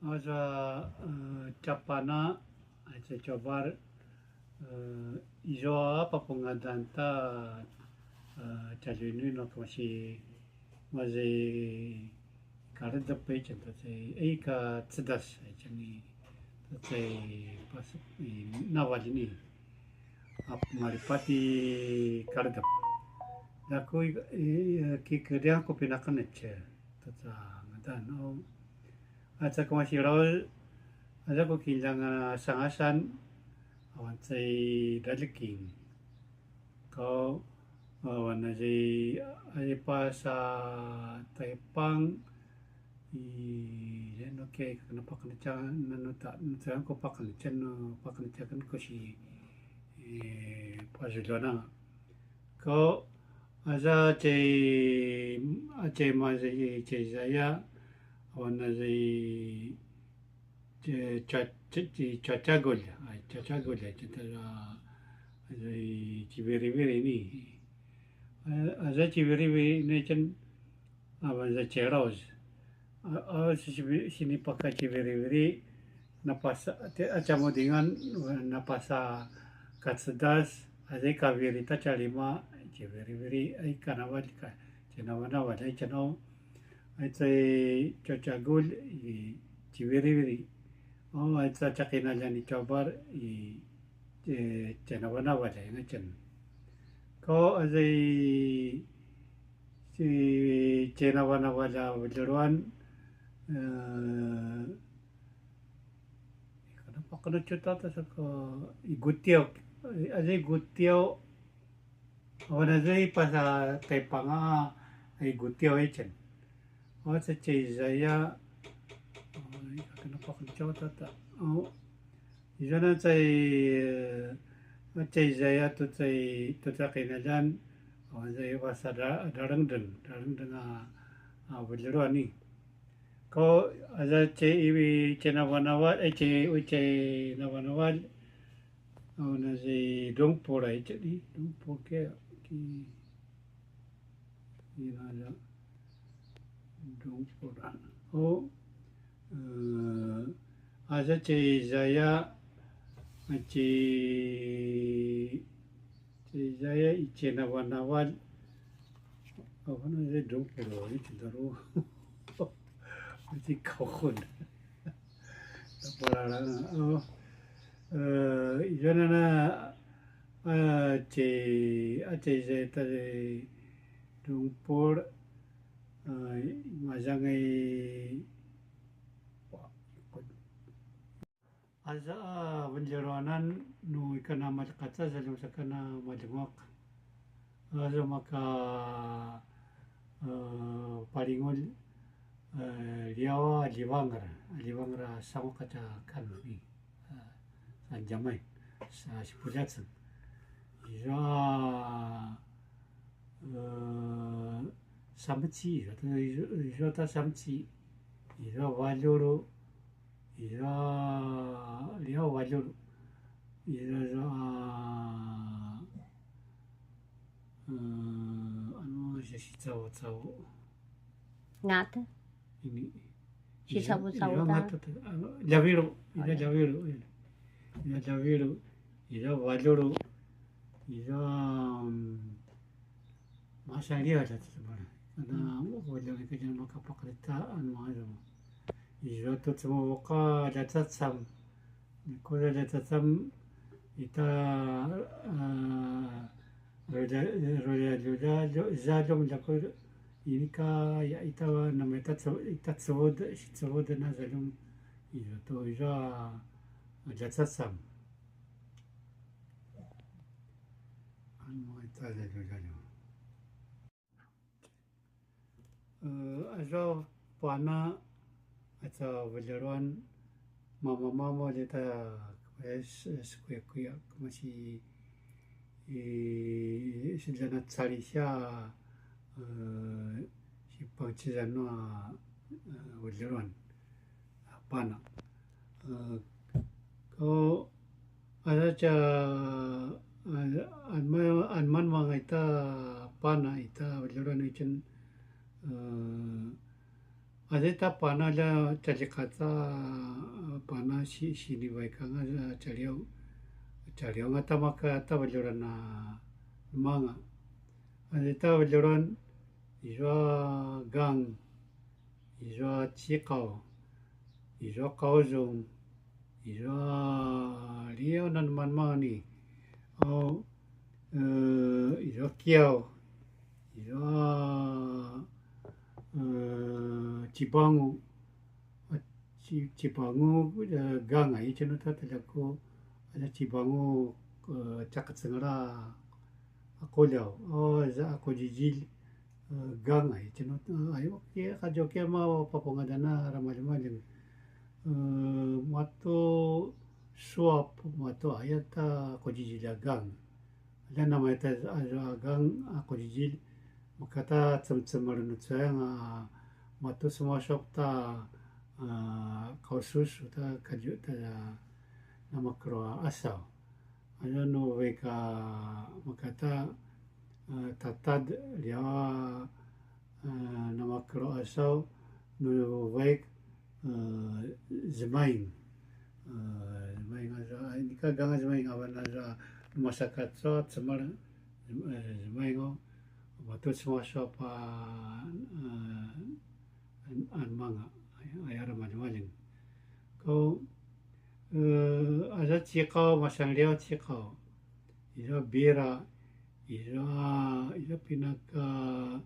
Aza Japana aza cobar izoa papungadanta calinu no masih kada dapat contoh saya ka cerdas jadi saya pas nawal ini maripati kada dapat aku kikirnya aku pinakan aja tata ngadan aja ko masih raw aja ko kinjang sangasan awan say daliking ko wana jay ay pa sa Taipang no ke kana pakancha nanuta nutran ko pakancha no pakancha kan ko si pajulana ko aja jay ma jay jaya wana jay cacagol citara jay cibiri-biri ni aja cibiri-biri ni can awan jay ceros sini pakai cibiri-biri napasa aja modingan napasa katsedas aja kavirita calima cibiri-biri ay kanawal ka cinawana ay canau ay cacagol cibiri-biri ay cakinalan ni cobar cinawana wala ngacen ko azay si cinawana wala walaruan kana cerita sa ko igutiaw azay gutiaw awan azay pa sa Taipang ay gutiaw ay cen sa Jaya kana pakanchaw tata izana Jaya to kinalan awan zay wasa darangdeng walaruan ni ko aza cinawanawal nawanawal awan zay dongpor ay jadi dongpor ke inala dongpor aza Jaya Jaya cinawanawal awan zay dongpor ay cindaro Mesti kahun. Taparala izana na Jaya tadi dongpor majangai aza walaruanan no ikana malkata zalim sakana malimok aza maka paringol liawa liwangra sama kaca kan ni sanjamai sa sipulatsan ira samci ira ta samci ira waloro ira liawa waloro ira anu sisitaw ngata ini sisawut-sawutan Javiru ira waloro ira masalia ada sebenarnya karena wala ka dyan makapakalitaan mga ira to tumuka datatsam ko datatsam ita zalong lako ini ka ya ita nameta itatsod na zalong ira to ira datatsam ano ita zalong azo pana ata walaruan mama leta kuya masih silana tsalisya si pangcizano walaruan pana ko aza anman mga ita pana ita walaruan icen Azeta pana la chalikata pana shini waikanga chaliao ngata maka tawalurana manga. Azeta waluran izwa gang, izwa chikao, izwa kaozong, izwa lio nan manmani. Izwa kiao, izwa Cibangu gang ai chenu tatlaku ada Cibangu cakat sengara akolyao za akojijil gang ai chenu ayo ke kajoke ma papongadana ramalim mato suap mato ayata akojijil gang ada nama eta gang akojijil makata tsam-tsamaran tsayanga mato semua shop ta kausus ta kaju ta nama kroa asau ano no veka makata tatad dia nama kroa asau no vek zemaing ini ka gang zemaing awana za masyarakat so tsamar zemaingo mato semua shop an manga ayara maling ko aza chikao masang liao chikao izo bira izo pinaka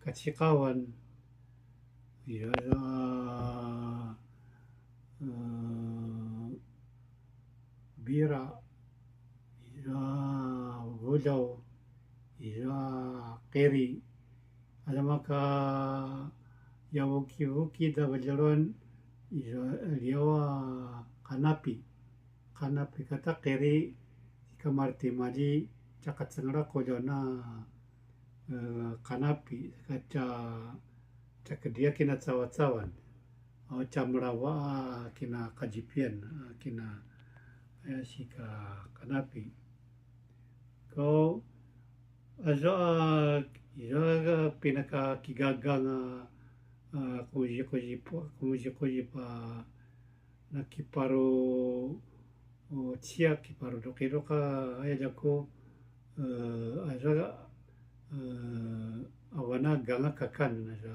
kachikawan izo bira izo vodao izo keri ada maka yavuki da valjaron izo liawa kanapi kata keri kamarti mali cakat sengara kojona kanapi kaca cakadia kina cawan camrawa kina kajipian kina sika kanapi ko azo izaga pinaka kigaganga koji pa nakiparo chia kiparo dokiroka ayako azaga awana ganga kakan aza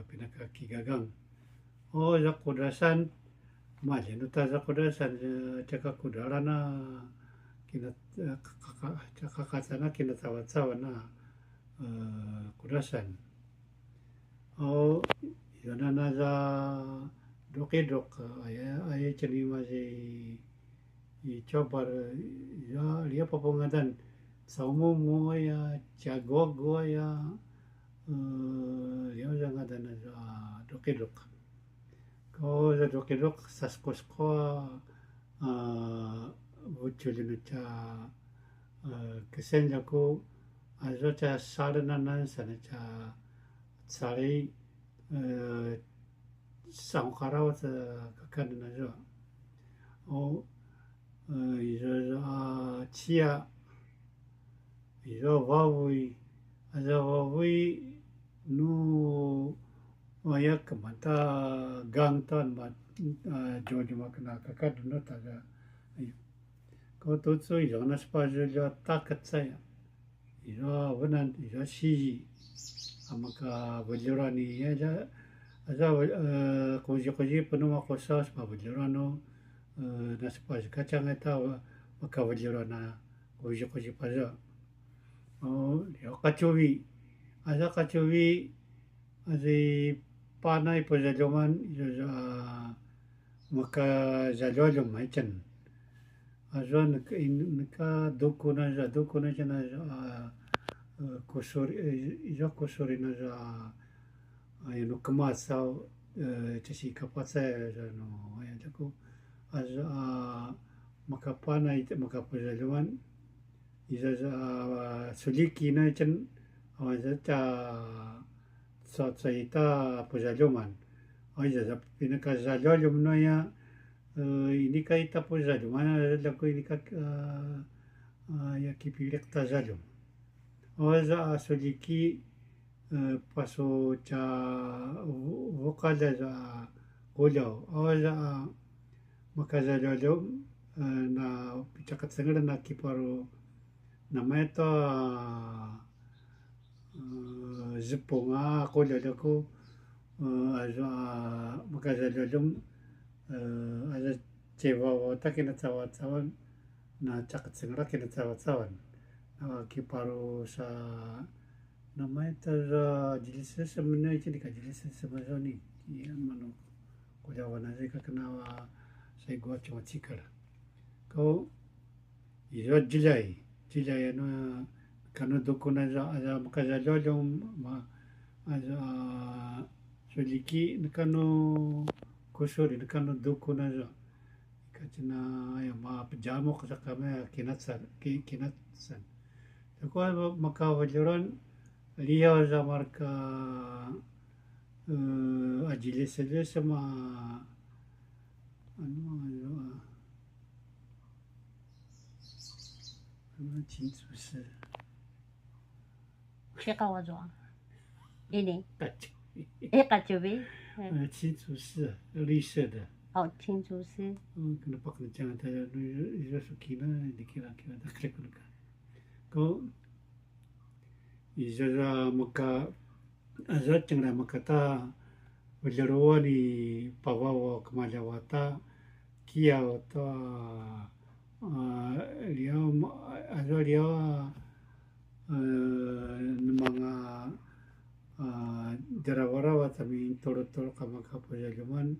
pinaka kigagang za kodrasan malenu ta za kodrasan caka kodrarana kina kakatana kina tawa-tawana kodrasan yana za dokidok ay chanima i chobar ya lia papongadan saumo mo ya chagogo ya ya zangadan za dokidok ko za dokidok saskosko vuchulinu cha kesen jako azo cha sarananan sana cha tsari sangkaraw sa kakadana zo izo chia izo wawui azo wawui nu mayak mata gangtan mat jojo makna kakadana taga ko tutsu izo naspajo jo takatsaya izo wanan izo shiji amaka vajurani aja koji penuma kosas pa vajurano naspas kacang eta maka vajurana koji paja yo kacuwi azi panai pajajoman maka zalolum maichan azon nika dokuna jana kusuri na za ayano kemasau casi kapasa no ayako az makapana makapajaluan iza suliki na chan awaza ta saita pajaluman aiza pinaka zalolum no ya ini kai tapojaluman lako ini ya kipilek tazalum Awaza soliki paso cha vokada za golyo awaza makazalyo na pichakatsangada na kiparo na meta ziponga golyo ko aza makazalyo aza cewa takina cawan na cakatsangada kina cawan kiparo sa namanya jenis sebenarnya jadi jenis sebenarnya ni yang mana kujawana saya kenawa saya gua cuma cikar kau iyo jilai na kana dokuna za makajalyo ma aza soliki nakano kusuri nakano dokuna za kacina ya ma pejamo kasakame kinatsan Kwa makawalyoran liya za marka ajilesele sama 진수스 시가와줘 이네 같이 에까지비 진수스 리세드 진수스 근데 밖에 장한테 이래서 기나 니키라 다 그랬구나 그 이제라 maka azat cengra makata ujarwani pawawa kamalawata kia ta lia azalia namanga darawara tami toro kamaka pojaluman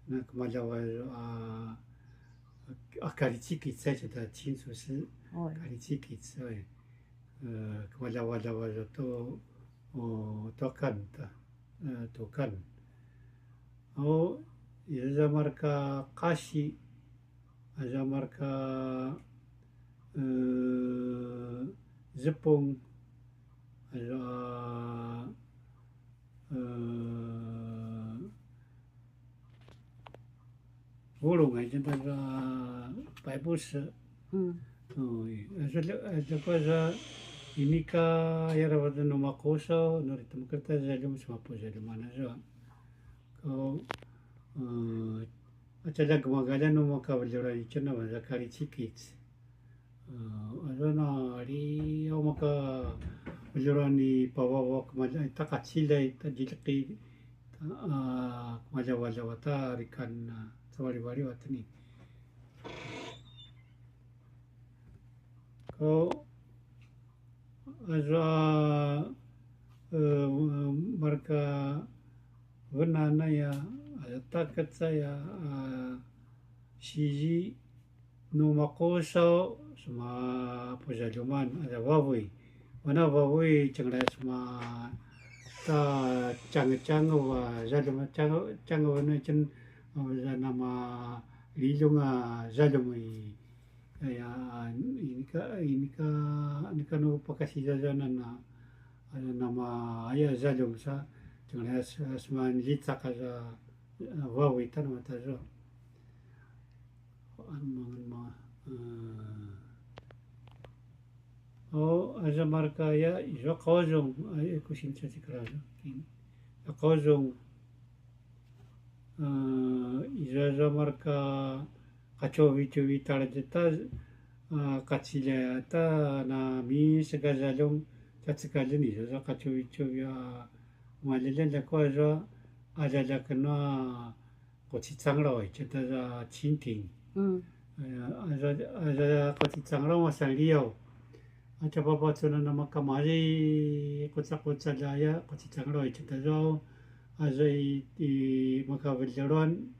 na kamalawa akarichiki tsachata chinsusi akarichiki tsai kamalawa to tokan iza marka kashi aza marka zepong aza volong aja da paibus aza koza inika yarawada no makoso no ritamkata zalum smapo zalumana zo ko acha gmagala no makawalora ichna waza kari chikits azana ri omaka walorani pawawa kmala takachile tajilqi kmala wata rikan sawari watni ko aza marka wanana ya takatsa ya shiji no makoso sama pojaluman ada wawui changra sama ta chang wa jaluma chang wana chen nama lilunga jalumai ya inika no pakasi jana na nama aya jalum sa changra sama litaka za wawui tan mata zo aza marka ya izo qawzong ay kusin chati krazo qawzong iza marka qachovi tarjeta qachile ta na mi sagazalong chatsikalen iza qachovi ya malelen la qazo aja kana qochitsangro cheta za chinting aja qochitsangro masalio acha papa tsuna na makamari qotsa daya qochitsangro cheta zo aja I makawalron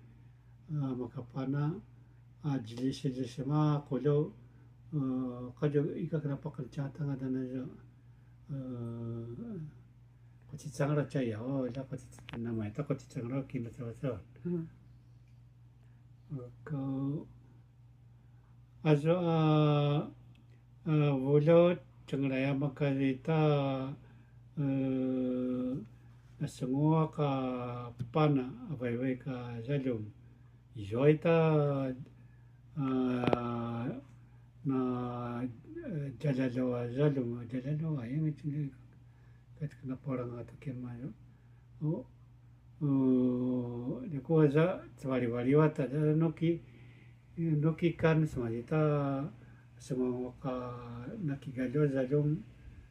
makapana ajilishema qolo qajo ikakra paqalchata ngadana zo qochitsangro chaya la qochitsangro ma ta qochitsangro kina tawasa ko azo volo changraya makalita nasungwa ka pana avai ka jalum ijoita na Jalalo Zalum Jalalo yang itu kat kena porang atau kemana de coisa vari wata noki kan semajita semua ka nakigalo zalum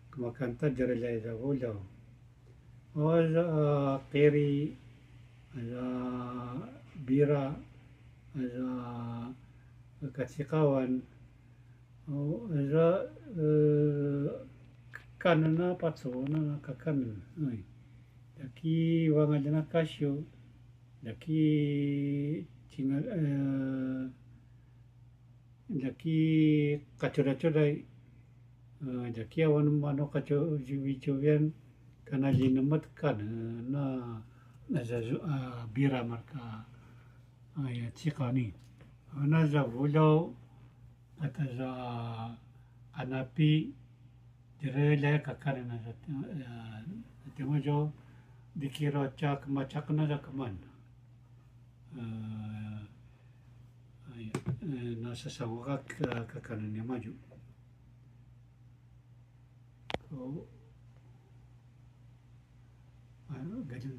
kemakanta jaralai zavulo oza qiri aza bira aza katsikawan aza kanana patsona kakan daki wangadana kasyo daki tingal daki kacura-curai daki awan mano kacu juvian kana linamat kan na nazazu bira marka ya tsikani ana zavulo ataza anapi direle kakarena temojo dikira cak macakna zakman na sasawak kakannya maju gadun